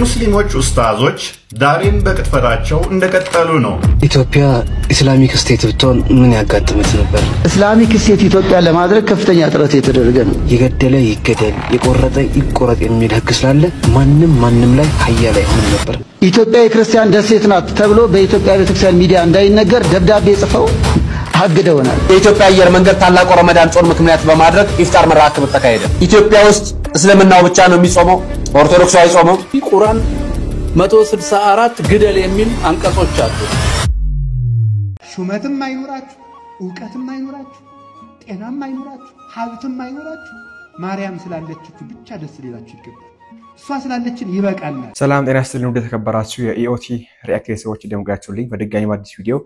የሙስሊሞች ኡስታዞች ዛሬም በቅጥፈታቸው እንደቀጠሉ ነው። ኢትዮጵያ ኢስላሚክ ስቴት ብትሆን ምን ያጋጥመት ነበር? ኢስላሚክ ስቴት ኢትዮጵያ ለማድረግ ከፍተኛ ጥረት የተደረገ ነው። የገደለ ይገደል፣ የቆረጠ ይቆረጥ የሚል ህግ ስላለ ማንም ላይ ኃያል አይሆንም ነበር። ኢትዮጵያ የክርስቲያን ደሴት ናት ተብሎ በኢትዮጵያ ቤተክርስቲያን ሚዲያ እንዳይነገር ደብዳቤ ጽፈው አግደውናል። የኢትዮጵያ አየር መንገድ ታላቁ ረመዳን ጾም ምክንያት በማድረግ ኢፍጣር መርሃ ግብር ተካሄደ። ኢትዮጵያ ውስጥ እስልምናው ብቻ ነው የሚጾመው፣ ኦርቶዶክሱ አይጾምም። ቁርአን 164 ግደል የሚል አንቀጾች አሉ። ሹመትም አይኖራችሁ፣ ዕውቀትም አይኖራችሁ፣ ጤናም አይኖራችሁ፣ ሀብትም አይኖራችሁ፣ ማርያም ስላለችችሁ ብቻ ደስ ሊላችሁ ይገባል። እሷ ስላለችን ይበቃናል። ሰላም ጤና ይስጥልኝ ወደ ተከበራችሁ የኢኦቲ ሪአክት ሰዎች ደምጋችሁልኝ በድጋሚ በአዲስ ቪዲዮ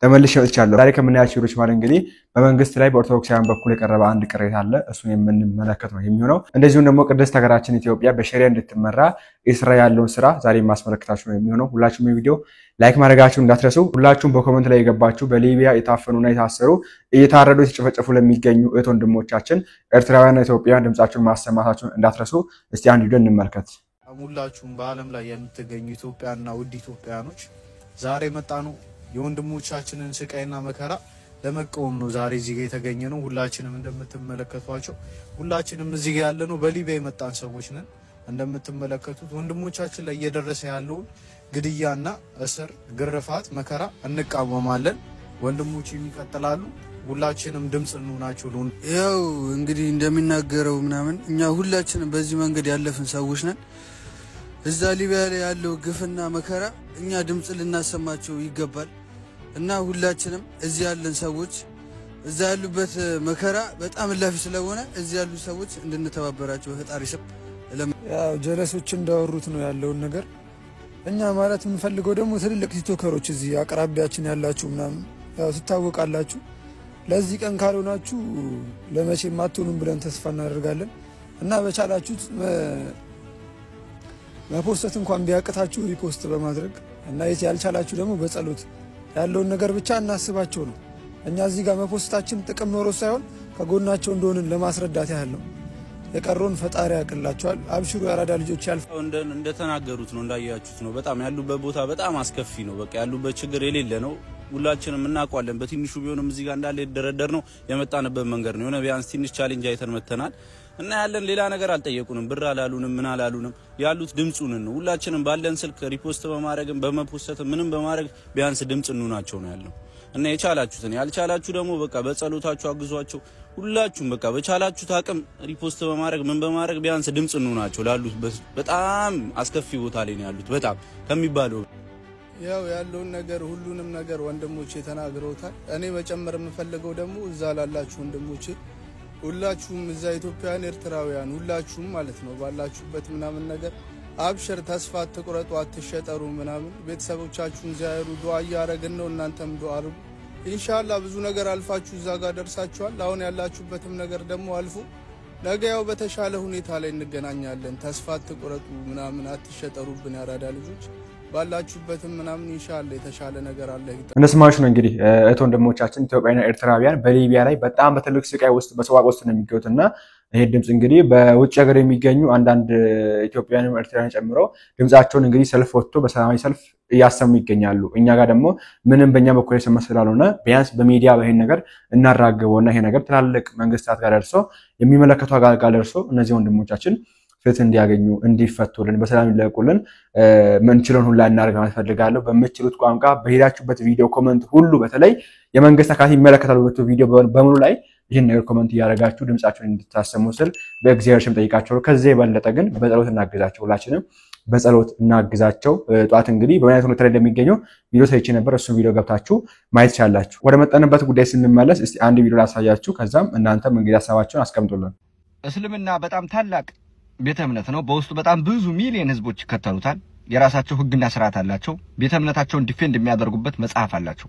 ተመልሼ መጥቻለሁ። ዛሬ ከምናያችሁ ቪዲዮዎች ማለት እንግዲህ በመንግስት ላይ በኦርቶዶክሳውያን በኩል የቀረበ አንድ ቅሬታ አለ። እሱን የምንመለከት ነው የሚሆነው። እንደዚሁም ደግሞ ቅድስት ሀገራችን ኢትዮጵያ በሸሪዓ እንድትመራ እስራ ያለውን ስራ ዛሬ ማስመለከታችሁ ነው የሚሆነው። ሁላችሁም ቪዲዮ ላይክ ማድረጋችሁን እንዳትረሱ። ሁላችሁም በኮሜንት ላይ የገባችሁ በሊቢያ የታፈኑና የታሰሩ እየታረዱ የተጨፈጨፉ ለሚገኙ እህት ወንድሞቻችን ኤርትራውያንና ኢትዮጵያውያን ድምጻችሁን ማሰማታችሁን እንዳትረሱ። እስቲ አንድ ቪዲዮ እንመልከት። ሁላችሁም በአለም ላይ የምትገኙ ኢትዮጵያና ውድ ኢትዮጵያኖች ዛሬ መጣ ነው የወንድሞቻችንን ስቃይና መከራ ለመቆም ነው ዛሬ እዚህ ጋር የተገኘ ነው። ሁላችንም እንደምትመለከቷቸው ሁላችንም እዚህ ጋር ያለነው በሊቢያ የመጣን ሰዎች ነን። እንደምትመለከቱት ወንድሞቻችን ላይ እየደረሰ ያለው ግድያና እስር፣ ግርፋት፣ መከራ እንቃወማለን። ወንድሞች ይቀጥላሉ። ሁላችንም ድምጽ እንሆናችሁ ነው። ያው እንግዲህ እንደሚናገረው ምናምን እኛ ሁላችንም በዚህ መንገድ ያለፍን ሰዎች ነን። እዛ ሊቢያ ላይ ያለው ግፍና መከራ እኛ ድምጽ ልናሰማቸው ይገባል እና ሁላችንም እዚህ ያለን ሰዎች እዛ ያሉበት መከራ በጣም እላፊ ስለሆነ እዚህ ያሉ ሰዎች እንድንተባበራቸው በፈጣሪ ስም ያው ጀለሶች እንዳወሩት ነው ያለውን ነገር። እኛ ማለት የምንፈልገው ደግሞ ትልልቅ ቲክቶከሮች እዚህ አቅራቢያችን ያላችሁ ምናምን ያው ትታወቃላችሁ። ለዚህ ቀን ካልሆናችሁ ለመቼም አትሆኑም ብለን ተስፋ እናደርጋለን እና በቻላችሁት መፖስት እንኳን ቢያቅታችሁ ሪፖስት በማድረግ እና ያልቻላችሁ ደግሞ በጸሎት ያለውን ነገር ብቻ እናስባቸው ነው። እኛ እዚህ ጋር መፖስታችን ጥቅም ኖሮ ሳይሆን ከጎናቸው እንደሆነን ለማስረዳት ያህል ነው። የቀረውን ፈጣሪ ያቅላቸዋል። አብሽሩ ያራዳ ልጆች ያልፋው እንደተናገሩት ነው እንዳያችሁት ነው። በጣም ያሉበት ቦታ በጣም አስከፊ ነው። በቃ ያሉበት ችግር የሌለ ነው። ሁላችንም እናውቃለን። በትንሹ ቢሆንም እዚህ ጋር እንዳለ ይደረደር ነው የመጣንበት መንገድ ነው። የሆነ ቢያንስ ትንሽ ቻሌንጅ አይተን መተናል እና ያለን ሌላ ነገር አልጠየቁንም። ብር አላሉንም፣ ምን አላሉንም። ያሉት ድምጹን ነው። ሁላችንም ባለን ስልክ ሪፖስት በማድረግም በመፖስት ምንም በማድረግ ቢያንስ ድምጽ እንሆናቸው ነው ያለው እና የቻላችሁትን ያልቻላችሁ ደግሞ በቃ በጸሎታችሁ አግዟቸው። ሁላችሁም በቃ በቻላችሁት አቅም ሪፖስት በማድረግ ምን በማድረግ ቢያንስ ድምጽ እንሆናቸው ላሉት በጣም አስከፊ ቦታ ላይ ነው ያሉት በጣም ከሚባለው ያው ያለውን ነገር ሁሉንም ነገር ወንድሞቼ ተናግረውታል። እኔ መጨመር የምፈልገው ደግሞ እዛ ላላችሁ ወንድሞቼ ሁላችሁም እዛ ኢትዮጵያውያን ኤርትራውያን ሁላችሁም ማለት ነው ባላችሁበት ምናምን ነገር አብሽር፣ ተስፋ አትቁረጡ፣ አትሸጠሩ ምናምን። ቤተሰቦቻችሁን ዛይሩ፣ ዱዓ ያረግን ነው። እናንተም ዱዓ አርጉ። ኢንሻአላህ ብዙ ነገር አልፋችሁ እዛ ጋር ደርሳችኋል። አሁን ያላችሁበትም ነገር ደግሞ አልፎ ነገ ያው በተሻለ ሁኔታ ላይ እንገናኛለን። ተስፋ አትቁረጡ ምናምን፣ አትሸጠሩብን ያራዳ ልጆች ባላችሁበትም ምናምን ኢንሻአላህ የተሻለ ነገር አለ። እነስማችሁ ነው እንግዲህ እህት ወንድሞቻችን ኢትዮጵያውያንና ኤርትራውያን በሊቢያ ላይ በጣም በትልቅ ስቃይ ውስጥ በሰዋቅ ውስጥ ነው የሚገኙትና ይሄ ድምጽ እንግዲህ በውጭ ሀገር የሚገኙ አንዳንድ ኢትዮጵያውያንና ኤርትራውያን ጨምሮ ድምጻቸውን እንግዲህ ሰልፍ ወጥቶ በሰላማዊ ሰልፍ እያሰሙ ይገኛሉ። እኛ ጋር ደግሞ ምንም በእኛ በኩል የሰማ ስላልሆነ ቢያንስ በሚዲያ ይሄን ነገር እናራግበውና ይሄ ነገር ትላልቅ መንግስታት ጋር ደርሶ የሚመለከተው ጋር ደርሶ እነዚህ ወንድሞቻችን ፍትህ እንዲያገኙ እንዲፈቱልን በሰላም ይለቁልን ምንችለን ሁላ እናደርግ ማለት ፈልጋለሁ። በመችሉት ቋንቋ በሄዳችሁበት ቪዲዮ ኮሜንት ሁሉ በተለይ የመንግስት አካላት ይመለከታሉ ቪዲዮ በሙሉ ላይ ይሄን ነገር ኮሜንት ያደርጋችሁ ድምጻችሁን እንድታሰሙ ስል በእግዚአብሔር ስም ጠይቃችሁ። ከዚህ የበለጠ ግን በጸሎት እናግዛቸው። ሁላችንም በጸሎት እናግዛቸው። ጧት እንግዲህ በማየት ሁኔታ ላይ እንደሚገኘው ቪዲዮ ሳይቼ ነበር። እሱ ቪዲዮ ገብታችሁ ማየት ይቻላልችሁ። ወደ መጣንበት ጉዳይ ስንመለስ እስቲ አንድ ቪዲዮ ላሳያችሁ። ከዛም እናንተም እንግዲህ ሐሳባችሁን አስቀምጡልን። እስልምና በጣም ታላቅ ቤተ እምነት ነው። በውስጡ በጣም ብዙ ሚሊዮን ህዝቦች ይከተሉታል። የራሳቸው ህግና ስርዓት አላቸው። ቤተ እምነታቸውን ዲፌንድ የሚያደርጉበት መጽሐፍ አላቸው።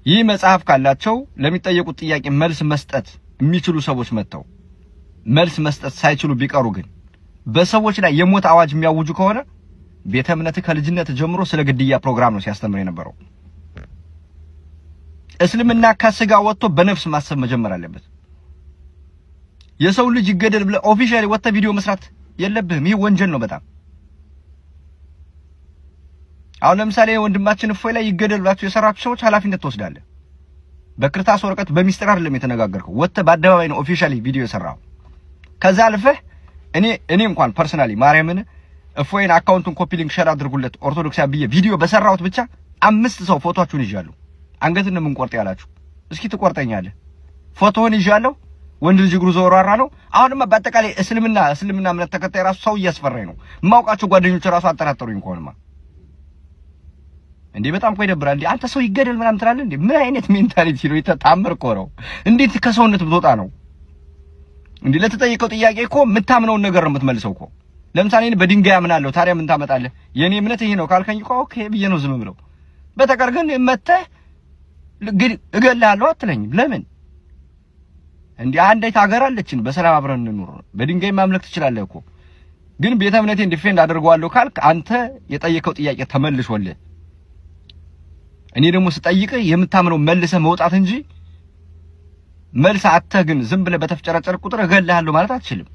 ይህ መጽሐፍ ካላቸው ለሚጠየቁት ጥያቄ መልስ መስጠት የሚችሉ ሰዎች መጥተው መልስ መስጠት ሳይችሉ ቢቀሩ ግን በሰዎች ላይ የሞት አዋጅ የሚያውጁ ከሆነ ቤተ እምነት ከልጅነት ጀምሮ ስለ ግድያ ፕሮግራም ነው ሲያስተምር የነበረው። እስልምና ከስጋ ወጥቶ በነፍስ ማሰብ መጀመር አለበት። የሰው ልጅ ይገደል ብለ ኦፊሻሊ ወጣ ቪዲዮ መስራት የለብህም። ይሄ ወንጀል ነው በጣም አሁን ለምሳሌ ወንድማችን እፎይ ላይ ይገደሉላችሁ የሰራችሁ ሰዎች ኃላፊነት ተወስዳለ በክርታስ ወረቀት በሚስጥር አይደለም የተነጋገርከው ወጥተ በአደባባይ ነው ኦፊሻሊ ቪዲዮ የሰራው ከዛ አልፈህ እኔ እንኳን ፐርሰናሊ ማርያምን እፎይን አካውንቱን ኮፒ ሊንክ ሼር አድርጉለት ኦርቶዶክስ ብዬ ቪዲዮ በሰራውት ብቻ 5 ሰው ፎቶአችሁን ይዣለሁ አንገትን ምን ቆርጥ ያላችሁ እስኪ ትቆርጠኛለህ ፎቶውን ይዣለሁ ወንድ ልጅ እግሩ ዘወራራ ነው አሁንማ በአጠቃላይ እስልምና እምነት ተከታይ ራሱ ሰው እያስፈራኝ ነው ማውቃቸው ጓደኞች ራሱ አጠራጠሩኝ እንኳንማ እንዴ በጣም ይደብራል እንዴ አንተ ሰው ይገደል ምናምን ትላለህ እንዴ ምን አይነት ሜንታሊቲ ነው የተጣመር ቆረው እንዴት ከሰውነት ብትወጣ ነው እንዴ ለተጠየቀው ጥያቄ እኮ የምታምነው ነገር ነው የምትመልሰው እኮ ለምሳሌ እኔ በድንጋይ አምናለሁ ታዲያ ምን ታመጣለህ የኔ እምነት ይሄ ነው ካልከኝ እኮ ኦኬ ብዬ ነው ዝም ብለው በተቀር ግን መተህ እገላለሁ አትለኝም ለምን እንዴ አንዴት ሀገር አለችን በሰላም አብረን እንኑር በድንጋይ ማምለክ ትችላለህ እኮ ግን ቤተ እምነቴን ዲፌንድ አደርጋለሁ ካልክ አንተ የጠየቀው ጥያቄ ተመልሶልህ እኔ ደግሞ ስጠይቅህ የምታምነው መልሰህ መውጣት እንጂ መልስ አጥተህ ግን ዝም ብለህ በተፍጨረጨር ቁጥር እገልሃለሁ ማለት አትችልም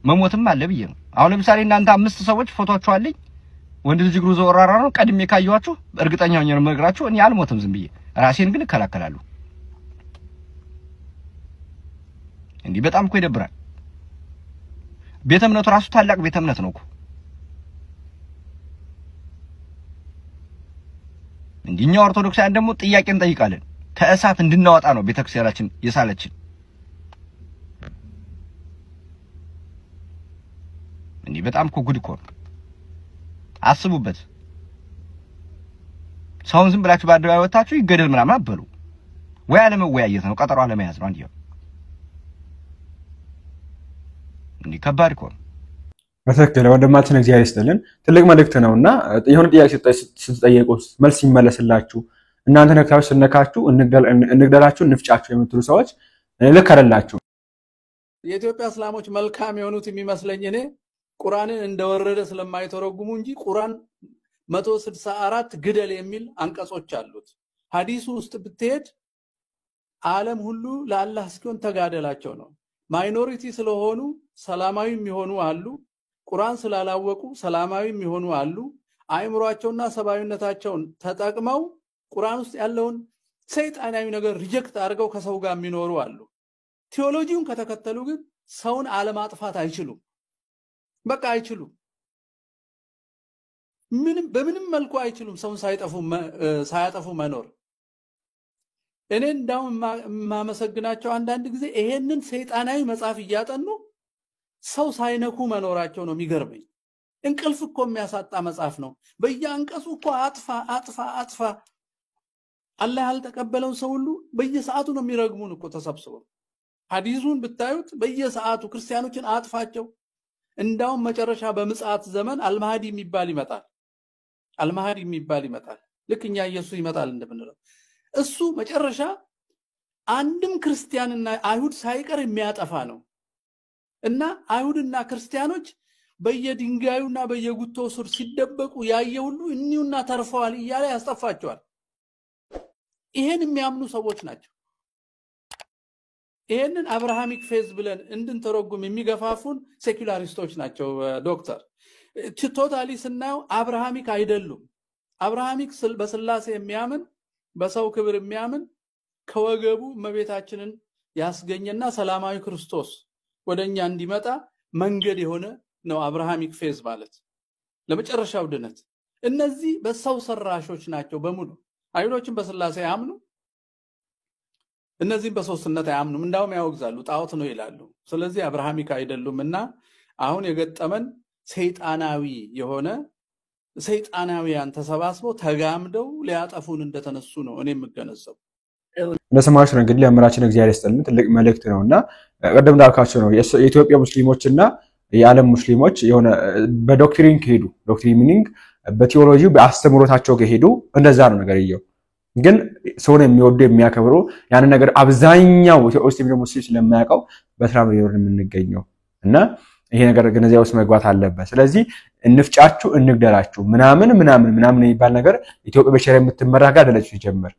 መሞትም አለ ብዬ ነው አሁን ለምሳሌ እናንተ 5 ሰዎች ፎቶአችሁ አለኝ ወንድ ልጅ እግሩ ዘወራራ ነው ቀድሜ ካያችሁ እርግጠኛ ሆኜ ነው የምነግራችሁ እኔ አልሞትም ዝም ብዬ ራሴን ግን እከላከላለሁ እንዴ በጣም ይደብራል ቤተ እምነቱ ራሱ ታላቅ ቤተ እምነት ነው እኮ እንዲኛ ኦርቶዶክሳውያን ደግሞ ጥያቄ እንጠይቃለን ከእሳት እንድናወጣ ነው ቤተክርስቲያናችን የሳለችን እንዴ በጣም ጉድ እኮ አስቡበት ሰውን ዝም ብላችሁ በአደባባይ ወጣችሁ ይገደል ምናምን አበሉ ወይ አለመወያየት ነው ቀጠሮ አለመያዝ ነው አንዲው እንዴ ከባድ እኮ በትክክል ወንድማችን እግዚአብሔር ይስጥልን ትልቅ መልእክት ነውና የሆነ ጥያቄ ስትጠየቁ መልስ ይመለስላችሁ እናንተ ነካችሁ ስነካችሁ እንግደላችሁ እንፍጫችሁ የምትሉ ሰዎች ልክ አይደላችሁ የኢትዮጵያ እስላሞች መልካም የሆኑት የሚመስለኝ እኔ ቁርአንን እንደወረደ ስለማይተረጉሙ እንጂ ቁርአን 164 ግደል የሚል አንቀጾች አሉት ሐዲሱ ውስጥ ብትሄድ ዓለም ሁሉ ለአላህ እስኪሆን ተጋደላቸው ነው ማይኖሪቲ ስለሆኑ ሰላማዊ የሚሆኑ አሉ ቁርአን ስላላወቁ ሰላማዊ የሚሆኑ አሉ አይምሮአቸውና ሰባዊነታቸውን ተጠቅመው ቁርአን ውስጥ ያለውን ሰይጣናዊ ነገር ሪጀክት አድርገው ከሰው ጋር የሚኖሩ አሉ ቲዮሎጂውን ከተከተሉ ግን ሰውን አለማጥፋት አይችሉም በቃ አይችሉም በምንም መልኩ አይችሉም ሰውን ሳያጠፉ መኖር እኔ እንዳው ማመሰግናቸው አንዳንድ ጊዜ ይሄንን ሰይጣናዊ መጽሐፍ እያጠኑ ሰው ሳይነኩ መኖራቸው ነው የሚገርመኝ እንቅልፍ እኮ የሚያሳጣ መጽሐፍ ነው በየአንቀጹ እኮ አጥፋ አላህ ያልተቀበለው ሰው ሁሉ በየሰዓቱ ነው የሚረግሙን እኮ ተሰብስበው ሐዲሱን ብታዩት በየሰዓቱ ክርስቲያኖችን አጥፋቸው እንዳው መጨረሻ በምጽአት ዘመን አልማህዲ የሚባል ይመጣል ልክኛ ኢየሱስ ይመጣል እንደምንለው እሱ መጨረሻ አንድም ክርስቲያንና አይሁድ ሳይቀር የሚያጠፋ ነው እና አይሁድና ክርስቲያኖች በየድንጋዩና በየጉቶው ስር ሲደበቁ ያየ ሁሉ እኒውና ተርፈዋል እያለ ያስጠፋቸዋል ይሄን የሚያምኑ ሰዎች ናቸው ይሄንን አብርሃሚክ ፌዝ ብለን እንድንተረጉም የሚገፋፉን ሴኩላሪስቶች ናቸው ዶክተር ቶታሊ ስናየው አብርሃሚክ አይደሉም አብርሃሚክ በስላሴ የሚያምን በሰው ክብር የሚያምን ከወገቡ መቤታችንን ያስገኘና ሰላማዊ ክርስቶስ ወደኛ እንዲመጣ መንገድ የሆነ ነው አብርሃሚክ ፌዝ ማለት ለመጨረሻው ድነት እነዚህ በሰው ሰራሾች ናቸው በሙሉ አይሁዶችን በስላሴ ያምኑ እነዚህም በሶስትነት ያምኑ እንዳውም ያወግዛሉ ጣዖት ነው ይላሉ ስለዚህ አብርሃሚክ አይደሉምና አሁን የገጠመን ሰይጣናዊያን ተሰባስበው ተጋምደው ሊያጠፉን እንደተነሱ ነው እኔ የምገነዘበው ለሰማችሁ እንግዲህ ለምራችን እግዚአብሔር ይስጥልን ትልቅ መልእክት ነውና ቀደም እንዳልካችሁ ነው የኢትዮጵያ ሙስሊሞችና የዓለም ሙስሊሞች የሆነ በዶክትሪን ከሄዱ ዶክትሪን ሚኒንግ በቲዮሎጂ በአስተምሮታቸው ከሄዱ እንደዛ ነው ነገርየው ግን ሰውን የሚወዱ የሚያከብሩ ያን ነገር አብዛኛው ኢትዮጵያ ሙስሊም ስለማያውቀው በትራም ነው የምንገኘው እና ይሄ ነገር ገነዚያ ውስጥ መግባት አለበት ስለዚህ እንፍጫችሁ እንግደላችሁ ምናምን የሚባል ነገር ኢትዮጵያ በሸሪዓ የምትመራጋ አይደለች ሲጀምር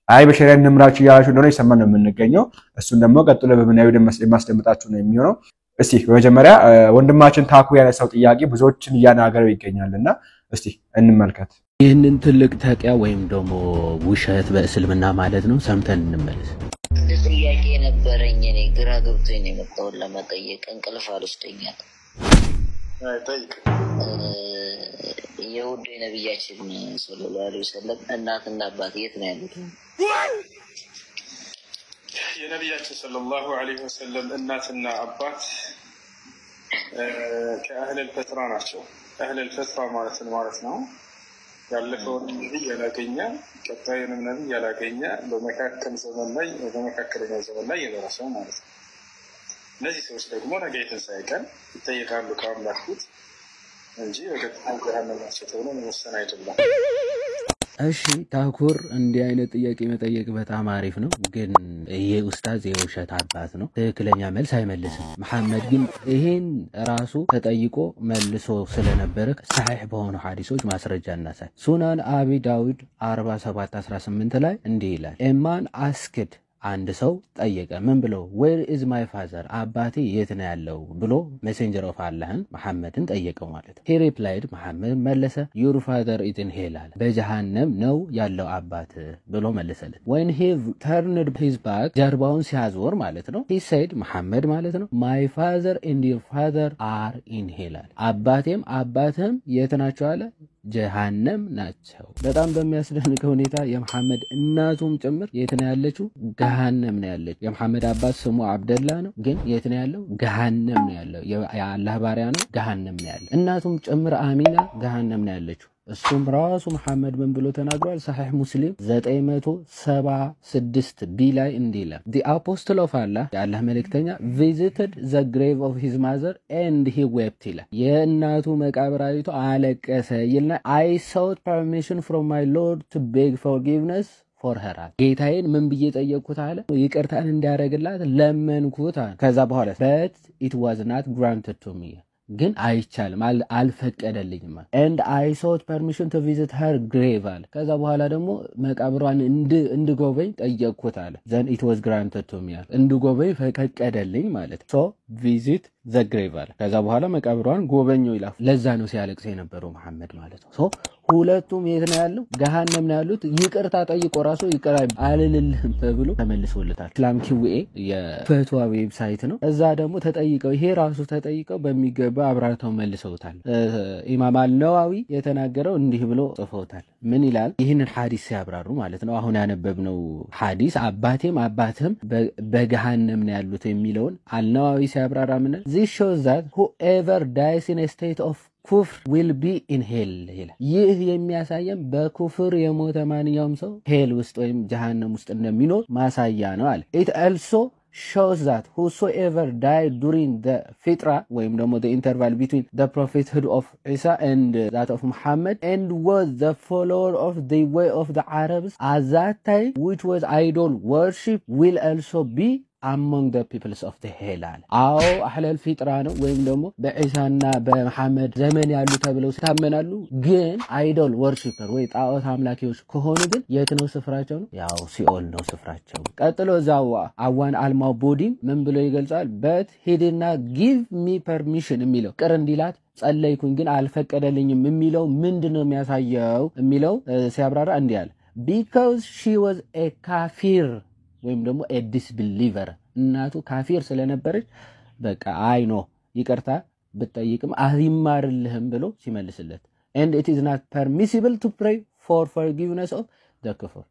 አይ በሸሪዓ እንምራችሁ ያላችሁ እንደሆነ ይሰማን ነው የምንገኘው እሱን ደግሞ ቀጥሎ በመናዩ የማስደምጣችሁ ነው የሚሆነው እስቲ በመጀመሪያ ወንድማችን ታኩ ያነሳው ጥያቄ ብዙዎችን እያናገረው ይገኛልና እስቲ እንመልከት። ይህንን ትልቅ ተቂያ ወይም ደግሞ ውሸት በእስልምና ማለት ነው ሰምተን እንመለስ። ጥያቄ ነበረኝ እኔ ግራ ገብቶኝ ነው የመጣሁት ለመጠየቅ እንቅልፍ አልወስደኛል። ጠይቅ። የውድ ነብያችን ሰለላሁ ዐለይሂ ወሰለም እናትና አባት የት ነው ያሉት? የነብያችን ሰለላሁ ዐለይሂ ወሰለም እናትና አባት ከአህለል ፈትራ ናቸው። አህለል ፈትራ ማለት ነው ያለፈውን ነብይ ያላገኘ ቀጣዩንም ነብይ ያላገኘ በመካከለኛው ዘመን ላይ የደረሰው ማለት ነው። እነዚህ ሰዎች ደግሞ ነገ የትንሣኤ ቀን ይጠየቃሉ ከአምላክ ፊት እንጂ በቀጥታ ጀሃነም ናቸው ተብሎ መወሰን አይደለም። እሺ ታኩር እንዲህ አይነት ጥያቄ መጠየቅ በጣም አሪፍ ነው፣ ግን ይሄ ኡስታዝ የውሸት አባት ነው፣ ትክክለኛ መልስ አይመልስም። መሐመድ ግን ይሄን ራሱ ተጠይቆ መልሶ ስለነበረ ሰሒህ በሆኑ ሐዲሶች ማስረጃ እናሳይ። ሱናን አቢ ዳውድ 47:18 ላይ እንዲህ ይላል፣ ኤማን አስክድ አንድ ሰው ጠየቀ ምን ብሎ where is my father አባቴ የት ነው ያለው ብሎ messenger of allahን መሐመድን ጠየቀው ማለት ነው። he replied መሐመድ መለሰ your father is in hell በጀሃነም ነው ያለው አባት ብሎ መለሰለት። when he turned his back ጀርባውን ሲያዞር ማለት ነው he said መሐመድ ማለት ነው my father and your father are in hell አባቴም አባትም የት ናቸው አለ ጀሃነም ናቸው። በጣም በሚያስደንቅ ሁኔታ የመሐመድ እናቱም ጭምር የት ነው ያለችው? ገሃነም ነው ያለችው። የመሐመድ አባት ስሙ አብደላ ነው፣ ግን የት ነው ያለው? ገሃነም ነው ያለው። የአላህ ባሪያ ነው፣ ገሃነም ነው ያለው። እናቱም ጭምር አሚና ገሃነም ነው ያለችው። እሱም ራሱ መሐመድ ምን ብሎ ተናግሯል? ሰሒህ ሙስሊም 976 ቢ ላይ እንዲህ ይላል the apostle of Allah የአላህ መልእክተኛ visited the grave of his mother and he wept ይላል። የእናቱ መቃብር አይቶ አለቀሰ ይልና I sought permission from my Lord to beg forgiveness for her ጌታዬን ምን ብዬ ጠየቅኩት አለ ይቅርታን እንዲያደርግላት ለመንኩት አለ። ከዛ በኋላ but it was not granted to me ግን አይቻልም አልፈቀደልኝም and I sought permission to visit her grave አለ። ከዛ በኋላ ደግሞ መቃብሯን እንድጎበኝ ጠየቅኩት አለ then it was granted to me እንድጎበኝ ፈቀደልኝ ማለት so visit the grave አለ። ከዛ በኋላ መቃብሯን ጎበኘው ይላል። ለዛ ነው ሲያለቅስ የነበረው መሐመድ ማለት ነው። so ሁለቱም የት ነው ያለው? ገሃነም ነው ያሉት። ይቅርታ ጠይቆ ራሱ ይቅር አልልልህም ተብሎ ተመልሶለታል። ኢስላም ኪውኤ የፈትዋ ዌብሳይት ነው። እዛ ደግሞ ተጠይቀው ይሄ ራሱ ተጠይቀው በሚገባ አብራርተው መልሰውታል። ኢማም አልነዋዊ የተናገረው እንዲህ ብሎ ጽፈውታል። ምን ይላል? ይህንን ሐዲስ ሲያብራሩ ማለት ነው አሁን ያነበብነው ሐዲስ አባቴም አባትም በገሃነም ነው ያሉት የሚለውን አልነዋዊ ሲያብራራ ምን this shows that whoever dies in a state of ኩፍር will be in hell ይላል። ይህ የሚያሳየን በኩፍር የሞተ ማንኛውም ሰው ሄል ውስጥ ወይም ጀሃነም ውስጥ እንደሚኖር ማሳያ ነው አለ። it also shows that whosoever died during the fitra ወይም ደግሞ the interval between the prophethood of Isa and that of Muhammad and was the follower of the way of the Arabs at that time which was idol worship will also be among the peoples of the hell አዎ አህለል ፊጥራ ነው ወይም ደግሞ በኢሳና በመሐመድ ዘመን ያሉ ተብለው ታመናሉ። ግን አይዶል ወርሺፐር ወይ ጣዖት አምላኪዎች ከሆኑ ግን የት ነው ስፍራቸው ነው? ያው ሲኦል ነው ስፍራቸው። ቀጥሎ ዛው አዋን አልማውቡዲ ምን ብሎ ይገልጻል? but he did not give me permission የሚለው ቅር እንዲላት ጸለይኩኝ ግን አልፈቀደልኝም የሚለው ምንድነው የሚያሳየው የሚለው ሲያብራራ እንዲህ አለ because she was a kafir ወይም ደግሞ a disbeliever እናቱ ካፊር ስለነበረች በቃ አይ ኖ ይቅርታ ብትጠይቅም አይማርልህም ብሎ ሲመልስለት and it is not permissible to pray for forgiveness of the kafir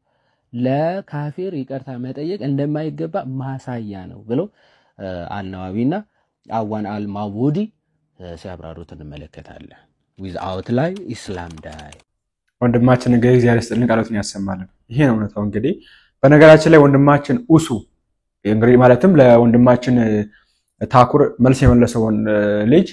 ለካፊር ይቅርታ መጠየቅ እንደማይገባ ማሳያ ነው ብሎ አልነዋዊና አዋን አልማውዲ ሲያብራሩት እንመለከታለን። without lie islam die ወንድማችን እንግዲህ እግዚአብሔር ይስጥልን ቃሉን ያሰማልን። ይሄ ነው እውነታው። እንግዲህ በነገራችን ላይ ወንድማችን ኡሱ እንግዲህ ማለትም ለወንድማችን ታኩር መልስ የመለሰው ልጅ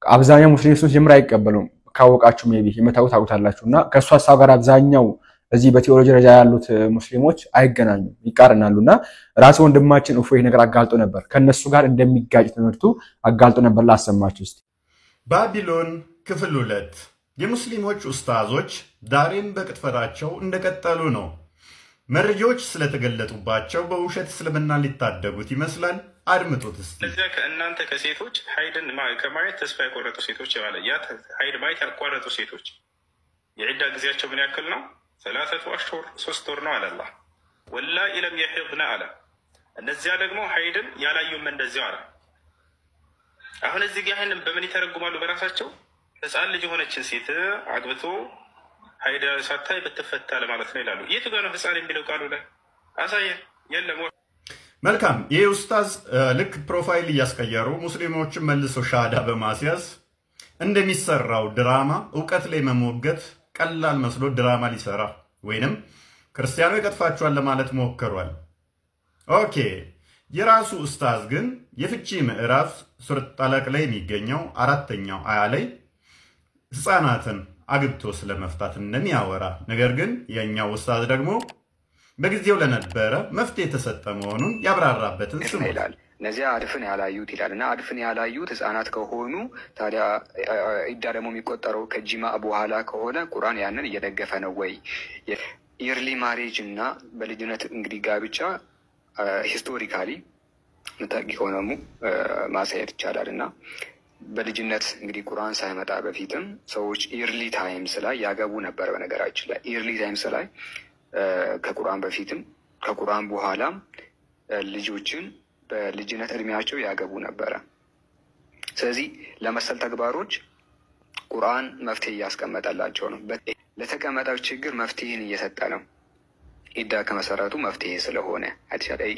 አብዛኛው ሙስሊሞች ጀምራ አይቀበሉም። ካወቃችሁ ሜቢ የመታውት አውታላችሁና ከሷ ሐሳብ ጋር አብዛኛው እዚህ በቴዎሎጂ ደረጃ ያሉት ሙስሊሞች አይገናኙም፣ ይቃርናሉና ራሱ ወንድማችን ኡፎ ይሄ ነገር አጋልጦ ነበር። ከነሱ ጋር እንደሚጋጭ ትምህርቱ አጋልጦ ነበር። ላሰማችሁ እስቲ። ባቢሎን ክፍል 2 የሙስሊሞች ኡስታዞች ዳሬም በቅጥፈታቸው እንደቀጠሉ ነው። መረጃዎች ስለተገለጡባቸው በውሸት እስልምና ሊታደጉት ይመስላል። አድምጡት እስቲ። ለዚያ ከእናንተ ከሴቶች ሀይድን ከማየት ተስፋ የቆረጡ ሴቶች ማለት ያ ሀይድ ማየት ያቋረጡ ሴቶች የዒዳ ጊዜያቸው ምን ያክል ነው? 3 አሽሁር 3 ወር ነው አለ አላህ። ወላሂ ለም የሒድና አለ። እነዚያ ደግሞ ሀይድን ያላዩም እንደዚያው አለ። አሁን እዚህ ጋር ይሄንን በምን ይተረጉማሉ? በራሳቸው ህፃን ልጅ የሆነችን ሴት አግብቶ ሀይድ ሳታይ ብትፈታ ለማለት ነው ይላሉ። የቱ ጋር ነው ህፃን የሚለው ቃሉ ላይ አሳየን። የለም። መልካም። ይህ ኡስታዝ ልክ ፕሮፋይል እያስቀየሩ ሙስሊሞችን መልሶ ሻዳ በማስያዝ እንደሚሰራው ድራማ እውቀት ላይ መሞገት ቀላል መስሎ ድራማ ሊሰራ ወይንም ክርስቲያኑ ይቀጥፋቸዋል ለማለት ሞክሯል። ኦኬ። የራሱ ኡስታዝ ግን የፍቺ ምዕራፍ ሱረት ጠለቅ ላይ የሚገኘው 4ኛው አያ ላይ ህፃናትን አግብቶ ስለመፍታት እንደሚያወራ፣ ነገር ግን የኛው ኡስታዝ ደግሞ በጊዜው ለነበረ መፍትሄ የተሰጠ መሆኑን ያብራራበትን ስሙ ይላል። እነዚያ አድፍን ያላዩት ይላልና አድፍን ያላዩት ህፃናት ከሆኑ ታዲያ ኢዳ ደግሞ የሚቆጠረው ከጂማ በኋላ ከሆነ ቁርአን ያንን እየደገፈ ነው ወይ? ኢርሊ ማሬጅ እና በልጅነት እንግዲህ ጋብቻ ሂስቶሪካሊ ምታቂ ሆነሙ ማሳየት ይቻላል። እና በልጅነት እንግዲህ ቁርአን ሳይመጣ በፊትም ሰዎች ኢርሊ ታይምስ ላይ ያገቡ ነበር። በነገራችን ላይ ኢርሊ ታይምስ ላይ ከቁርአን በፊትም ከቁርአን በኋላም ልጆችን በልጅነት እድሜያቸው ያገቡ ነበረ። ስለዚህ ለመሰል ተግባሮች ቁርአን መፍትሄ እያስቀመጠላቸው ነው። ለተቀመጠው ችግር መፍትሄን እየሰጠ ነው። ኢዳ ከመሰረቱ መፍትሄ ስለሆነ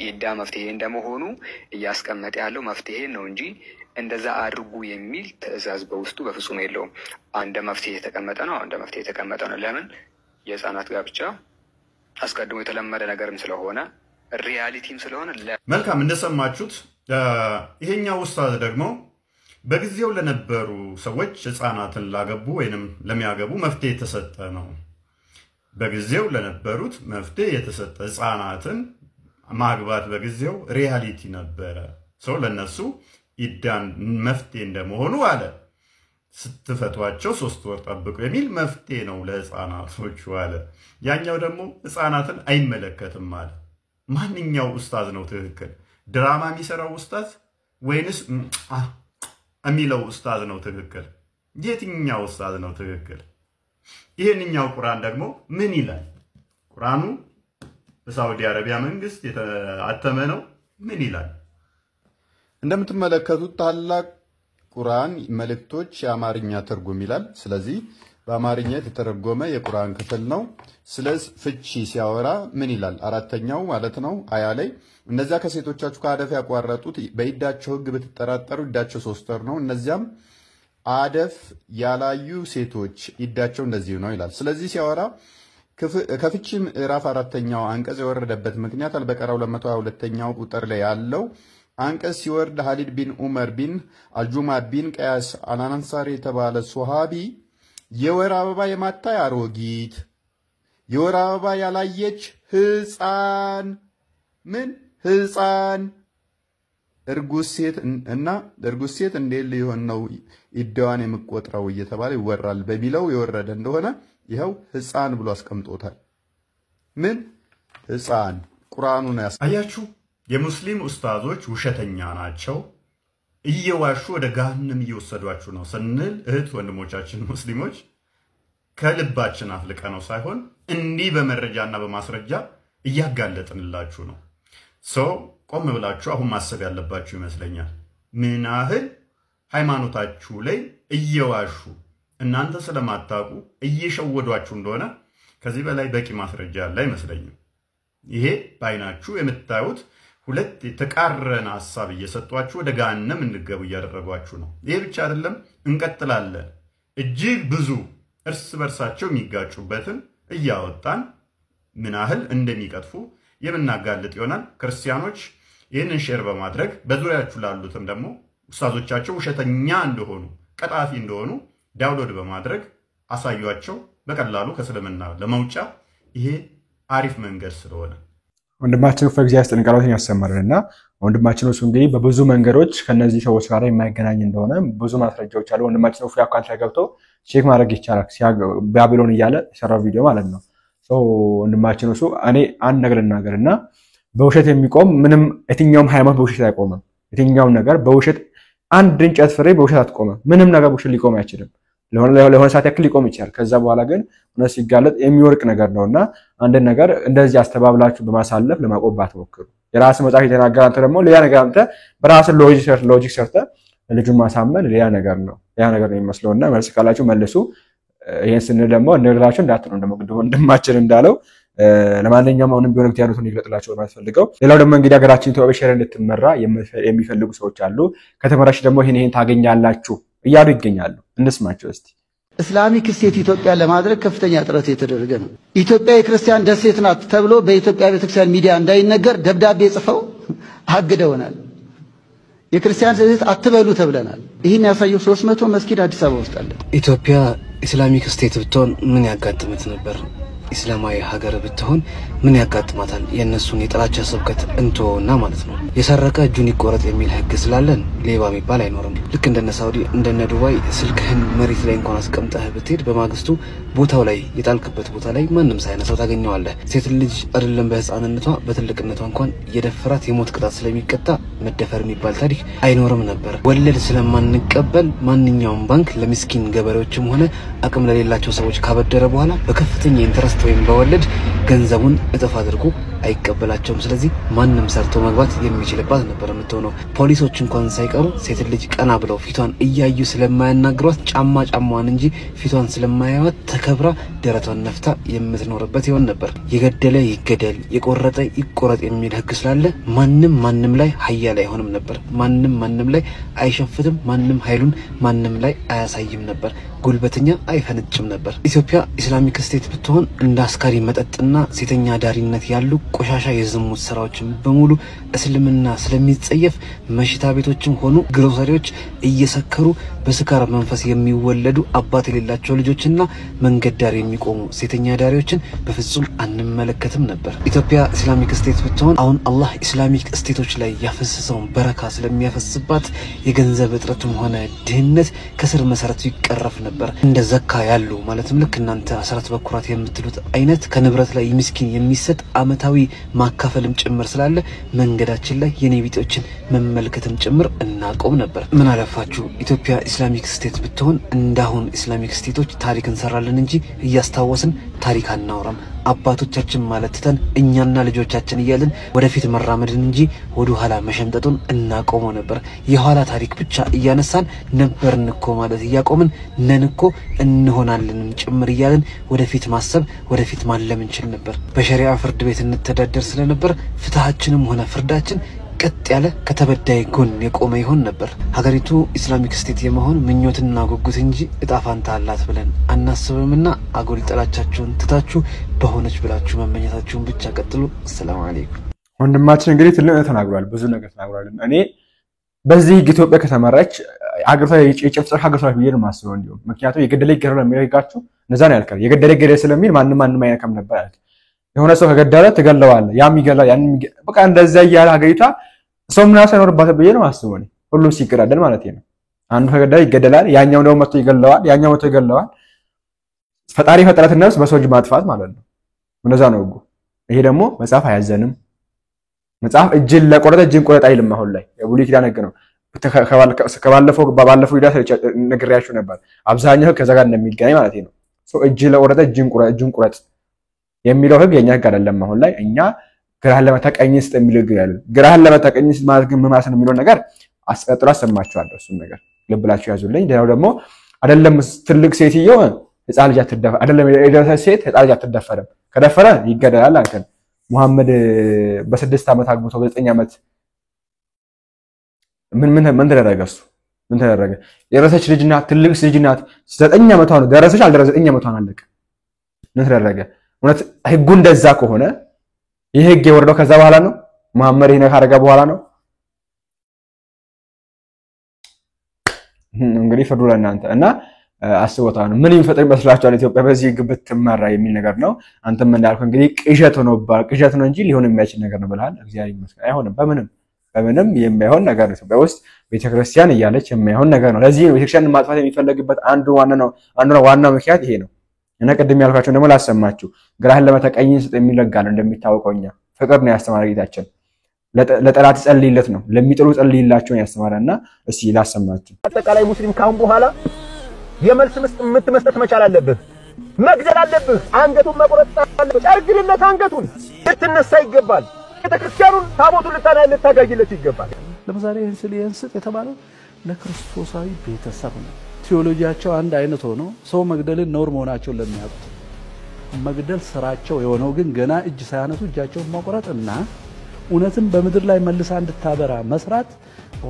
ኢዳ መፍትሄ እንደመሆኑ እያስቀመጠ ያለው መፍትሄ ነው እንጂ እንደዛ አድርጉ የሚል ትዕዛዝ በውስጡ በፍጹም የለውም። አንደ መፍትሄ የተቀመጠ ነው። አንደ መፍትሄ የተቀመጠ ነው። ለምን? የህፃናት ጋብቻ አስቀድሞ የተለመደ ነገርም ስለሆነ ሪያሊቲም ስለሆነ። መልካም። እንደሰማችሁት ይሄኛው ኡስታዝ ደግሞ በጊዜው ለነበሩ ሰዎች ህፃናትን ላገቡ ወይንም ለሚያገቡ መፍትሄ የተሰጠ ነው። በጊዜው ለነበሩት መፍትሄ የተሰጠ ህፃናትን ማግባት በጊዜው ሪያሊቲ ነበረ። ሰው ለነሱ ኢዳን መፍትሄ እንደመሆኑ አለ ስትፈቷቸው 3 ወር ጠብቁ የሚል መፍትሄ ነው ለህፃናቶቹ አለ። ያኛው ደግሞ ህፃናትን አይመለከትም አለ። ማንኛው ኡስታዝ ነው ትክክል? ድራማ የሚሰራው ኡስታዝ ወይንስ የሚለው ኡስታዝ ነው ትክክል? የትኛው ኡስታዝ ነው ትክክል? ይሄንኛው ቁርአን ደግሞ ምን ይላል? ቁርአኑ በሳውዲ አረቢያ መንግስት የተአተመ ነው። ምን ይላል? እንደምትመለከቱት ታላቅ ቁርአን መልእክቶች የአማርኛ ትርጉም ይላል። ስለዚህ በአማርኛ የተተረጎመ የቁርአን ክፍል ነው። ስለዚህ ፍቺ ሲያወራ ምን ይላል? 4ኛው ማለት ነው አያ ላይ እነዚያ ከሴቶቻችሁ ከአደፍ ያቋረጡት በኢዳቸው ህግ ብትጠራጠሩ ኢዳቸው 3 ወር ነው። እነዚያም አደፍ ያላዩ ሴቶች ኢዳቸው እንደዚህ ነው ይላል። ስለዚህ ሲያወራ ከፍቺ ምዕራፍ 4ኛው አንቀጽ የወረደበት ምክንያት አልበቀራ 222ኛው ቁጥር ላይ ያለው አንቀጽ ሲወርድ ሀሊድ ቢን ዑመር ቢን አልጁማድ ቢን ቀያስ አልአንሳሪ የተባለ ሶሃቢ የወር አበባ የማታይ አሮጊት፣ የወር አበባ ያላየች ህፃን ህፃን እርጉዝ ሴት እንዴት ሊሆን ነው ኢዳዋን የምቆጥረው እየተባለ ይወራል በሚለው የወረደ እንደሆነ ይኸው ህፃን ብሎ አስቀምጦታል። ህፃን ቁርአኑ ነው ያሳያችሁ። የሙስሊም ኡስታዞች ውሸተኛ ናቸው፣ እየዋሹ ወደ ገሃነም እየወሰዷችሁ ነው ስንል እህት ወንድሞቻችን ሙስሊሞች ከልባችን አፍልቀ ነው ሳይሆን እንዲህ በመረጃና በማስረጃ እያጋለጥንላችሁ ነው። ቆም ብላችሁ አሁን ማሰብ ያለባችሁ ይመስለኛል። ምን ያህል ሃይማኖታችሁ ላይ እየዋሹ እናንተ ስለማታውቁ እየሸወዷችሁ እንደሆነ ከዚህ በላይ በቂ ማስረጃ ያለ አይመስለኝም። ይሄ ባይናችሁ የምታዩት ሁለት የተቃረነ ሐሳብ እየሰጧችሁ ወደ ገሃነም እንድገቡ እያደረጓችሁ ነው። ይሄ ብቻ አይደለም፣ እንቀጥላለን። እጅግ ብዙ እርስ በርሳቸው የሚጋጩበትን እያወጣን ምን ያህል እንደሚቀጥፉ የምናጋልጥ ይሆናል። ክርስቲያኖች ይህንን ሼር በማድረግ በዙሪያችሁ ላሉትም ደግሞ ኡስታዞቻቸው ውሸተኛ እንደሆኑ ቀጣፊ እንደሆኑ ዳውንሎድ በማድረግ አሳዩአቸው። በቀላሉ ከእስልምና ለመውጫ ይሄ አሪፍ መንገድ ስለሆነ ወንድማችን ፈግዚያ ያስጠንቀቀውን ያሰማልና ወንድማችን እሱ እንግዲህ በብዙ መንገዶች ከነዚህ ሰዎች ጋር የማይገናኝ እንደሆነ ብዙ ማስረጃዎች አሉ። ወንድማችን ኡፍ አካውንት ላይ ገብቶ ቼክ ማድረግ ይቻላል። ባቢሎን እያለ የሰራው ቪዲዮ ማለት ነው። ወንድማችን እሱ እኔ አንድ ነገር ልናገርና በውሸት የሚቆም ምንም የትኛውም ሃይማኖት በውሸት አይቆምም። የትኛውም ነገር በውሸት አንድ እንጨት ፍሬ በውሸት አትቆምም። ምንም ነገር በውሸት ሊቆም አይችልም። ለሆነ ሰዓት ያክል ሊቆም ይችላል። ከዛ በኋላ ግን እውነት ሲጋለጥ የሚወርቅ ነገር ነውና አንድ ነገር እንደዚህ አስተባብላችሁ በማሳለፍ ለማቆም ባትሞክሩ። የራስ መጽሐፍ የተናገረ አንተ ደግሞ ሌላ ነገር አንተ በራስ ሎጂክ ሰርተ ልጁን ማሳመን ሌላ ነገር ነው። ያ ነገር ነው የሚመስለውና መልስ ካላችሁ መልሱ። ይሄን ስንል ደግሞ እንደግራችሁ እንዳትሉ ደግሞ ወንድማችን እንዳለው ለማንኛውም አሁንም ቢሆን እግዚአብሔርን ይግለጥላችሁ ማለት ፈልገው። ሌላው ደግሞ እንግዲህ ሀገራችን ኢትዮጵያ በሸር እንድትመራ የሚፈልጉ ሰዎች አሉ። ከተመራሽ ደግሞ ይሄን ታገኛላችሁ እያሉ ይገኛሉ። እንስማቸው እስቲ። እስላሚክ ስቴት ኢትዮጵያ ለማድረግ ከፍተኛ ጥረት የተደረገ ነው። ኢትዮጵያ የክርስቲያን ደሴት ናት ተብሎ በኢትዮጵያ ቤተክርስቲያን ሚዲያ እንዳይነገር ደብዳቤ ጽፈው አግደውናል። የክርስቲያን ደሴት አትበሉ ተብለናል። ይህን ያሳየው 300 መስጊድ አዲስ አበባ ውስጥ አለ። ኢትዮጵያ ኢስላሚክ ስቴት ብትሆን ምን ያጋጥማት ነበር? ኢስላማዊ ሀገር ብትሆን ምን ያጋጥማታል? የነሱን የጥላቻ ስብከት እንተውና ማለት ነው። የሰረቀ እጁን ይቆረጥ የሚል ህግ ስላለን ሌባ የሚባል አይኖርም። ልክ እንደነ ሳውዲ እንደነ ዱባይ ስልክህን መሬት ላይ እንኳን አስቀምጠህ ብትሄድ በማግስቱ ቦታው ላይ የጣልክበት ቦታ ላይ ማንም ሳይነሳው ታገኘዋለህ። ሴት ልጅ አይደለም በህፃንነቷ በትልቅነቷ እንኳን የደፈራት የሞት ቅጣት ስለሚቀጣ መደፈር የሚባል ታሪክ አይኖርም ነበር። ወለድ ስለማንቀበል ማንኛውም ባንክ ለምስኪን ገበሬዎችም ሆነ አቅም ለሌላቸው ሰዎች ካበደረ በኋላ በከፍተኛ ኢንተረስት ወይም በወለድ ገንዘቡን እጥፍ አድርጎ አይቀበላቸውም። ስለዚህ ማንም ሰርቶ መግባት የሚችልባት ነበር የምትሆነው። ፖሊሶች እንኳን ሳይቀሩ ሴት ልጅ ቀና ብለው ፊቷን እያዩ ስለማያናግሯት ጫማዋን እንጂ ፊቷን ስለማያዩት ተከብራ ደረቷን ነፍታ የምትኖርበት ይሆን ነበር። የገደለ ይገደል የቆረጠ ይቆረጥ የሚል ህግ ስላለ ማንም ላይ ኃያል አይሆንም ነበር። ማንም ላይ አይሸፍትም። ማንም ኃይሉን ማንም ላይ አያሳይም ነበር። ጉልበተኛ አይፈነጭም ነበር። ኢትዮጵያ ኢስላሚክ ስቴት ብትሆን እንደ አስካሪ መጠጥና ሴተኛ ዳሪነት ያሉ ቆሻሻ የዝሙት ስራዎችን በሙሉ እስልምና ስለሚጸየፍ መሽታ ቤቶችም ሆኑ ግሮሰሪዎች እየሰከሩ በስካር መንፈስ የሚወለዱ አባት የሌላቸው ልጆችና መንገድ ዳር የሚቆሙ ሴተኛ ዳሪዎችን በፍጹም አንመለከትም ነበር። ኢትዮጵያ ኢስላሚክ ስቴት ብትሆን አሁን አላህ ኢስላሚክ ስቴቶች ላይ ያፈሰሰውን በረካ ስለሚያፈስባት የገንዘብ እጥረትም ሆነ ድህነት ከስር መሰረቱ ይቀረፍ ነበር። እንደ ዘካ ያሉ ማለትም ልክ እናንተ አስራት በኩራት የምትሉት አይነት ከንብረት ላይ ምስኪን የሚሰጥ አመታዊ ማካፈልም ጭምር ስላለ መንገዳችን ላይ የኔቢጦችን መመልከትም ጭምር እናቆም ነበር። ምን አለፋችሁ ኢትዮጵያ ኢስላሚክ ስቴት ብትሆን እንዳሁን ኢስላሚክ ስቴቶች ታሪክ እንሰራለን እንጂ እያስታወስን ታሪክ አናወራም። አባቶቻችን ማለት ተን እኛና ልጆቻችን እያልን ወደፊት መራመድን እንጂ ወደ ኋላ መሸምጠጡን እናቆመው ነበር። የኋላ ታሪክ ብቻ እያነሳን ነበርንኮ ማለት እያቆምን ነንኮ እንሆናለን ጭምር እያልን ወደፊት ማሰብ ወደፊት ማለም እንችል ነበር። በሸሪዓ ፍርድ ቤት እንተዳደር ስለነበር ፍትሃችንም ሆነ ፍርዳችን ቀጥ ያለ ከተበዳይ ጎን የቆመ ይሆን ነበር። ሀገሪቱ ኢስላሚክ ስቴት የመሆን ምኞትና ጉጉት እንጂ እጣፋንታ አላት ብለን አናስብምና አጎል ጥላቻችሁን ትታችሁ በሆነች ብላችሁ መመኘታችሁን ብቻ ቀጥሉ። ሰላም አለይኩም። ወንድማችን እንግዲህ ትልቅ ተናግሯል፣ ብዙ ነገር ተናግሯል። እኔ በዚህ ኢትዮጵያ ከተመራች ሀገሪቷ የጭፍጨፋ ሀገሪቷ ብዬ ነው የማስበው። እንዲሁ ምክንያቱም የገደለ ይገደላል የሚያጋችሁ እነዛ ነው ያልከው። የገደለ ይገደል ስለሚል ማንም አይነካም ነበር ያልከው። የሆነ ሰው ከገደለ ትገለዋለህ፣ ያም ይገላል፣ ያን በቃ እንደዛ እያለ ሀገሪቷ ሰው ምን ሳይኖርባት ብዬ ነው የማስበው። ሁሉም ሲገዳደል ማለት ነው። አንዱ ከገደለ ይገደላል፣ ያኛው ደግሞ መጥቶ ይገለዋል፣ ያኛው መጥቶ ይገለዋል። ፈጣሪ ፈጠራት ነፍስ በሰው እጅ ማጥፋት ማለት ነው። እንደዛ ነው ህጉ። ይሄ ደግሞ መጽሐፍ አያዘንም። መጽሐፍ እጅን ለቆረጠ እጅን ቆረጥ አይልም። አሁን ላይ የብሉይ ኪዳን ህግ ነው። ባለፈው ሂዳት ነግሬያችሁ ነበር። አብዛኛው ከዛ ጋር እንደሚገናኝ ማለት ነው። ሰው እጅ ለቆረጠ እጅን ቁረጥ የሚለው ህግ የኛ ህግ አይደለም። አሁን ላይ እኛ ግራህን ለመታ ቀኝን ስጥ የሚል ህግ ያለው። ግራህን ለመታ ቀኝን ስጥ ማለት ግን ምን ማለት ነው የሚለው ነገር አስቀጥሎ አሰማችኋለሁ። እሱን ነገር ልብላችሁ ያዙልኝ። ሌላው ደግሞ አይደለም ትልቅ ሴትዮ ህፃን ልጅ አትደፈር፣ አይደለም የደረሰች ሴት ህፃን ልጅ አትደፈርም። ከደፈረ ይገደላል አልከን። ሙሐመድ በ6 ዓመት አግብቶ በ9 ዓመት ምን ተደረገ? እሱ ምን ተደረገ? የደረሰች ልጅ ናት፣ ትልቅ ልጅ ናት። 9 ዓመቷ ነው። ደረሰች አልደረሰች 9 ዓመቷ አለቀ። ምን ተደረገ? እውነት ህጉ እንደዛ ከሆነ ይሄ ህግ የወረደው ከዛ በኋላ ነው። መሐመድ ይሄን ካረጋ በኋላ ነው። እንግዲህ ፍርዱ ለእናንተ እና አስቦታው ነው። ምን ይፈጠር ይመስላችኋል ኢትዮጵያ በዚህ ህግ ብትመራ የሚል ነገር ነው። አንተም እንዳልከው እንግዲህ ቅዠት ነው እንጂ ሊሆን የማይችል ነገር ነው ብለሃል። እግዚአብሔር ይመስገን። አይሆንም፣ በምንም የማይሆን ነገር ነው። ኢትዮጵያ ውስጥ ቤተክርስቲያን እያለች የማይሆን ነገር ነው። ለዚህ ነው ቤተክርስቲያንን ማጥፋት የሚፈለግበት አንዱ ዋናው ምክንያት ይሄ ነው። እና ቅድም ያልኳችሁ ደግሞ ላሰማችሁ። ግራህን ለመታ ቀኝን ስጥ የሚል ህግ አለ። እንደሚታወቀው እኛ ፍቅር ነው ያስተማረ ጌታችን። ለጠላት ጸልይለት ነው ለሚጥሉ ጸልይላቸው ያስተማረና እስኪ ላሰማችሁ አጠቃላይ ሙስሊም ካሁን በኋላ የመልስ መስጠት መቻል አለበት መግደል አለበት አንገቱን መቆረጥ አለበት ጨርግልነት አንገቱን ልትነሳ ይገባል ቤተክርስቲያኑን ታቦቱን ልታጋጅለት ይገባል ለምሳሌ እንስጥ የተባለው ለክርስቶሳዊ ቤተሰብ ነው ቴዎሎጂያቸው አንድ አይነት ሆኖ ሰው መግደልን ኖር መሆናቸውን ለሚያውቁት መግደል ስራቸው የሆነው ግን ገና እጅ ሳያነሱ እጃቸውን መቆረጥና እውነትን በምድር ላይ መልሳ እንድታበራ መስራት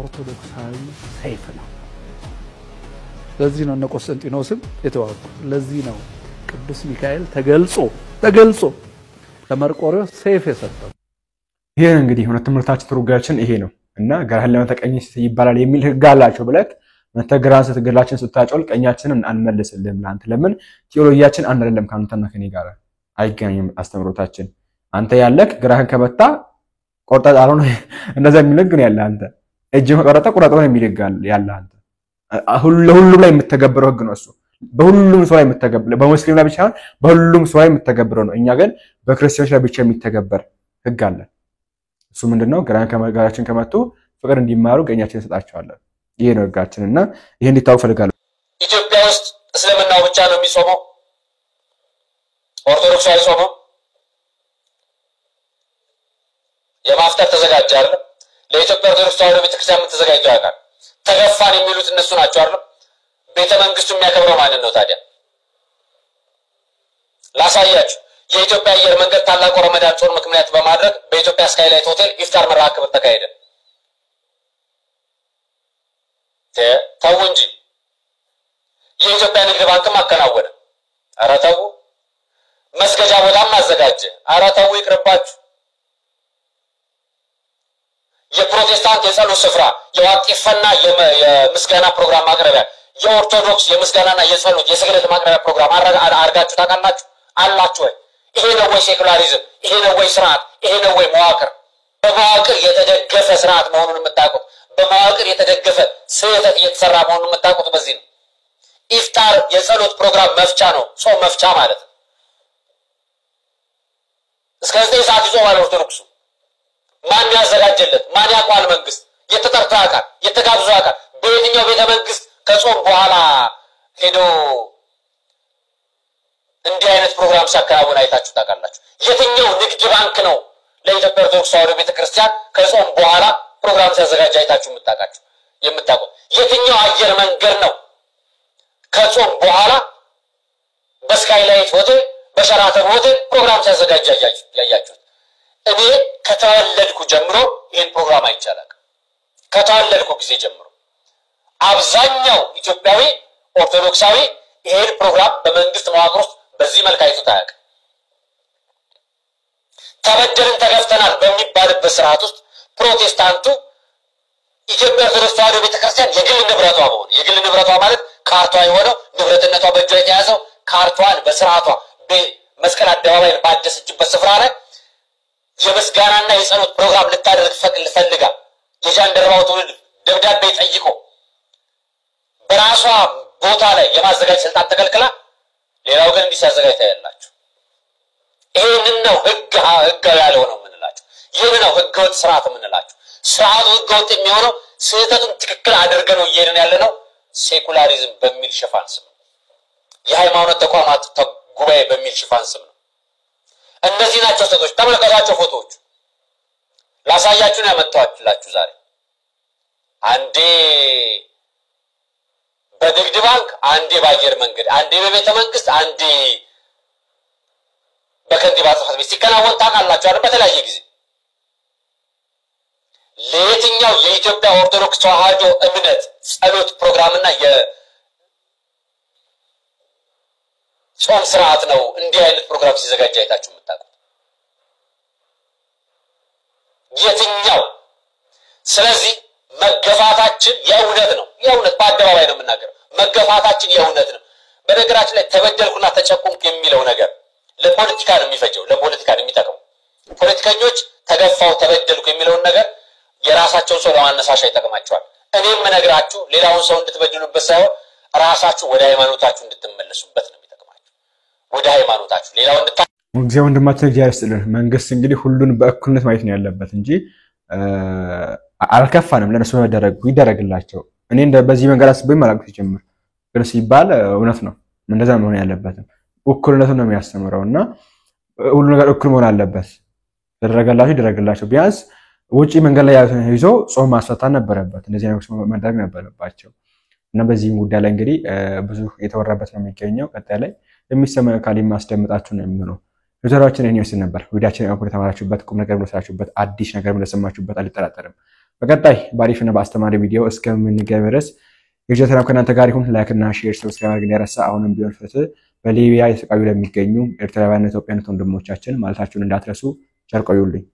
ኦርቶዶክሳዊ ሰይፍ ነው ለዚህ ነው ቆስጠንጢኖስም የተዋጉ ለዚህ ነው ቅዱስ ሚካኤል ተገልጾ ለመርቆሬዎስ ሰይፍ የሰጠው ይሄ እንግዲህ ሁለት ትምህርታችን ትርጓሜያችን ይሄ ነው እና ግራህን ለመተቀኝ ይባላል የሚል ህግ አላቸው ብለክ መተግራን ስትገላችን ስታጮል ቀኛችንን አንመልስልህም ላንተ ለምን ቴዎሎጂያችን አንድ አይደለም ካንተና ከኔ ጋር አይገናኝም አስተምሮታችን አንተ ያለክ ግራህን ከበታ ቆርጣ ጣለው እንደዛ የሚልግ ነው ያለ አንተ እጅ መቆረጣ ቁረጣ ነው የሚልጋል ያለ አንተ ሁሉም ላይ የምትተገብረው ህግ ነው እሱ በሁሉም ሰው ላይ የምትተገብረው በሙስሊም ላይ ብቻ በሁሉም ሰው ላይ የምትተገብረው ነው እኛ ግን በክርስቲያኖች ላይ ብቻ የሚተገበር ህግ አለ እሱ ምንድነው ግራህን ከመጋራችን ከመጡ ፍቅር እንዲማሩ ቀኛችን ሰጣቸዋለን ይሄ ነው ህጋችንና ይሄ እንዲታወቅ ፈልጋለሁ ኢትዮጵያ ውስጥ እስልምናው ብቻ ነው የሚጾመው ኦርቶዶክስ አይጾመው የማፍጠር ተዘጋጀ አይደል ለኢትዮጵያ ኦርቶዶክስ ተዋሕዶ ቤተክርስቲያን ተዘጋጅቷል ያውቃል ተገፋን የሚሉት እነሱ ናቸው አይደል ቤተ መንግስቱ የሚያከብረው ማንን ነው ታዲያ ላሳያችሁ የኢትዮጵያ አየር መንገድ ታላቁ ረመዳን ጾም ምክንያት በማድረግ በኢትዮጵያ ስካይላይት ሆቴል ኢፍጣር መርሃ ግብር ተካሄደ ተው እንጂ የኢትዮጵያ ንግድ ባንክም አከናወነ ኧረ ተው መስገጃ ቦታም አዘጋጀ ኧረ ተው ይቅርባችሁ የፕሮቴስታንት የጸሎት ስፍራ የዋቂፈና የምስጋና ፕሮግራም ማቅረቢያ የኦርቶዶክስ የምስጋናና የጸሎት የስግደት ማቅረቢያ ፕሮግራም አርጋችሁ ታውቃላችሁ አላችሁ ወይ ይሄ ነው ወይ ሴኩላሪዝም ይሄ ነው ወይ ስርዓት ይሄ ነው ወይ መዋቅር በመዋቅር የተደገፈ ስርዓት መሆኑን የምታውቁት በመዋቅር የተደገፈ ስህተት እየተሰራ መሆኑን የምታውቁት በዚህ ነው ኢፍጣር የጸሎት ፕሮግራም መፍቻ ነው ጾም መፍቻ ማለት እስከ 9 ሰዓት ይጾማል ኦርቶዶክሱ ማን ያዘጋጀለት ማን ያቋል መንግስት የተጠርታ አካል የተጋብዙ አካል በየትኛው ቤተ መንግስት ከጾም በኋላ ሄዶ እንዲህ አይነት ፕሮግራም ሲያከናውን አይታችሁ ታውቃላችሁ የትኛው ንግድ ባንክ ነው ለኢትዮጵያ ኦርቶዶክስ ተዋሕዶ ቤተክርስቲያን ከጾም በኋላ ፕሮግራም ሲያዘጋጅ አይታችሁ የምታውቁት የትኛው አየር መንገድ ነው ከጾም በኋላ በስካይላይት ሆቴል በሸራተን ሆቴል ፕሮግራም ሲያዘጋጅ ያያችሁት እኔ ከተወለድኩ ጀምሮ ይሄን ፕሮግራም አይቻላል ከተወለድኩ ጊዜ ጀምሮ አብዛኛው ኢትዮጵያዊ ኦርቶዶክሳዊ ይሄን ፕሮግራም በመንግስት መዋቅር ውስጥ በዚህ መልኩ አይቶ ታያቅ ተበደልን ተገፍተናል በሚባልበት ስርዓት ውስጥ ፕሮቴስታንቱ ኢትዮጵያ ኦርቶዶክስ ተዋሕዶ ቤተክርስቲያን የግል ንብረቷ ማለት ካርቷ የሆነው ንብረትነቷ በእጇ የተያዘው ካርቷን በስርዓቷ መስቀል አደባባይ ባደሰችበት ስፍራ ላይ የምስጋናና የጸሎት ፕሮግራም ልታደርግ ፈልጋ የጃንደረባው ትውልድ ደብዳቤ ጠይቆ በራሷ ቦታ ላይ የማዘጋጀት ስልጣን ተከልክላ ሌላው ግን እንዲያዘጋጅ ታያላችሁ ይሄንን ነው ህጋዊ ያለው ነው የምንላችሁ ይሄን ነው ህገወጥ ስርዓት የምንላችሁ ስርዓቱ ህገወጥ የሚሆነው ስህተቱን ትክክል አድርገን ነው እየሄድን ያለነው ሴኩላሪዝም በሚል ሽፋን ስም የሃይማኖት ተቋማት ጉባኤ በሚል ሽፋን ስም ነው እነዚህ ናቸው ስህተቶች ተመልከቷቸው ፎቶዎች ላሳያችሁ ነው ያመጣሁላችሁ ዛሬ አንዴ በንግድ ባንክ አንዴ በአየር መንገድ አንዴ በቤተ መንግስት አንዴ በከንቲባ ጽሕፈት ቤት ሲከናወን ታውቃላችሁ አይደል በተለያየ ጊዜ ለየትኛው የኢትዮጵያ ኦርቶዶክስ ተዋሕዶ እምነት ጸሎት ፕሮግራምና የጾም ስርዓት ነው እንዲህ አይነት ፕሮግራም ሲዘጋጅ አይታችሁ የምታውቁት የትኛው ስለዚህ መገፋታችን የእውነት ነው የእውነት በአደባባይ ነው የምናገረው መገፋታችን የእውነት ነው በነገራችን ላይ ተበደልኩና ተጨቆንኩ የሚለው ነገር ለፖለቲካ ነው የሚፈጀው ለፖለቲካ ነው የሚጠቅመው ፖለቲከኞች ተገፋው ተበደልኩ የሚለውን ነገር የራሳቸው ሰው ለማነሳሻ ይጠቅማቸዋል እኔም መነግራችሁ ሌላውን ሰው እንድትበድሉበት ሳይሆን ራሳችሁ ወደ ሃይማኖታችሁ እንድትመለሱበት ነው የሚጠቅማችሁ ወደ ሃይማኖታችሁ ሌላው እግዚአብሔር ወንድማችን እግዚአብሔር ይስጥልን መንግስት እንግዲህ ሁሉን በእኩልነት ማየት ነው ያለበት እንጂ አልከፋንም ለነሱ መደረጉ ይደረግላቸው እኔ በዚህ መንገድ አስበኝ ማላውቅ ሲጀምር ግን ሲባል እውነት ነው እንደዛ መሆን ያለበትም እኩልነቱን ነው የሚያስተምረውና ሁሉ ነገር እኩል መሆን አለበት ይደረግላቸው ቢያንስ ውጪ መንገድ ላይ ይዞ ጾም ማስፈታት ነበረበት እንደዚህ አይነት ማድረግ ነበረባቸው እና በዚህ ጉዳይ ላይ እንግዲህ ብዙ የተወራበት ነው የሚገኘው ቀጣይ ላይ የሚሰማ ካሊ ማስደምጣችሁ ነው የሚሆነው ዩዘራችን እኔስ ነበር ቪዲዮአችን አቁር ተማራችሁበት ቁም ነገር ብለሳችሁበት አዲስ ነገር ብለሰማችሁበት አልተጠራጠርም በቀጣይ ባሪፍና በአስተማሪ ቪዲዮ እስከምንገናኝ ድረስ የጀተራም ከናንተ ጋር ይሁን ላይክ እና ሼር ሰብስክራይብ አድርጉ እንዳይረሳ አሁንም ቢሆን ፍትህ በሊቢያ የተሰቃዩ ለሚገኙ ኤርትራውያን ኢትዮጵያውያን ወንድሞቻችን ማለታችሁን እንዳትረሱ ቸር ቆዩልኝ